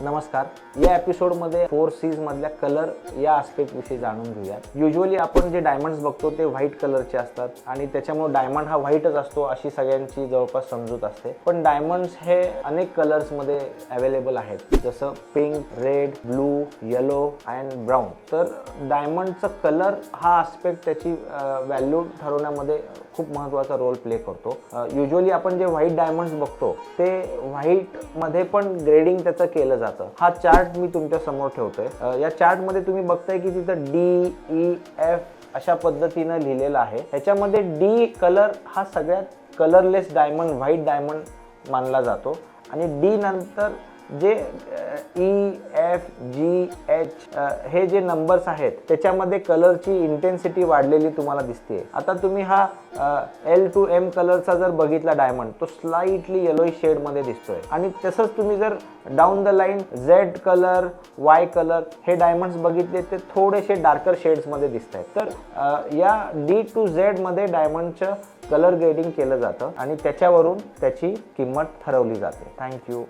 नमस्कार. या एपिसोडमध्ये 4 C's मधल्या कलर या आस्पेक्ट विषयी जाणून घेऊया. युजुअली आपण जे डायमंड्स बघतो ते व्हाईट कलरचे असतात आणि त्याच्यामुळे डायमंड हा व्हाईटच असतो अशी सगळ्यांची जवळपास समजूत असते. पण डायमंड्स हे अनेक कलर्स मध्ये अवेलेबल आहेत, जसं pink, red, blue, yellow and brown. तर डायमंडचा कलर हा आस्पेक्ट त्याची व्हॅल्यू ठरवण्यामध्ये खूप महत्त्वाचा रोल प्ले करतो. युजुअली आपण जे व्हाईट डायमंड्स बघतो ते व्हाईट मध्ये पण ग्रेडिंग त्याचं केलं जातं. हा चार्ट मी तुमच्या समोर ठेवतोय. या चार्ट मध्ये तुम्ही बघताय की तिथं DEF अशा पद्धतीनं लिहिलेलं आहे. ह्याच्यामध्ये D कलर हा सगळ्यात कलरलेस डायमंड, व्हाईट डायमंड मानला जातो आणि D नंतर जे EFGH हे जे नंबर्स आहेत त्याच्यामध्ये कलरची इंटेन्सिटी वाढलेली तुम्हाला दिसते. आता तुम्ही हा L to M कलरचा जर बघितला डायमंड, तो स्लाइटली येलोइश शेड मध्ये दिसतोय. आणि तसंच तुम्ही जर down the line Z colour, Y colour हे डायमंड्स बघितले ते थोडेसे डार्कर शेड्स मध्ये दिसत आहेत. तर या D to Z मध्ये डायमंडचं कलर ग्रेडिंग केलं जातं आणि त्याच्यावरून त्याची किंमत ठरवली जाते. थँक्यू.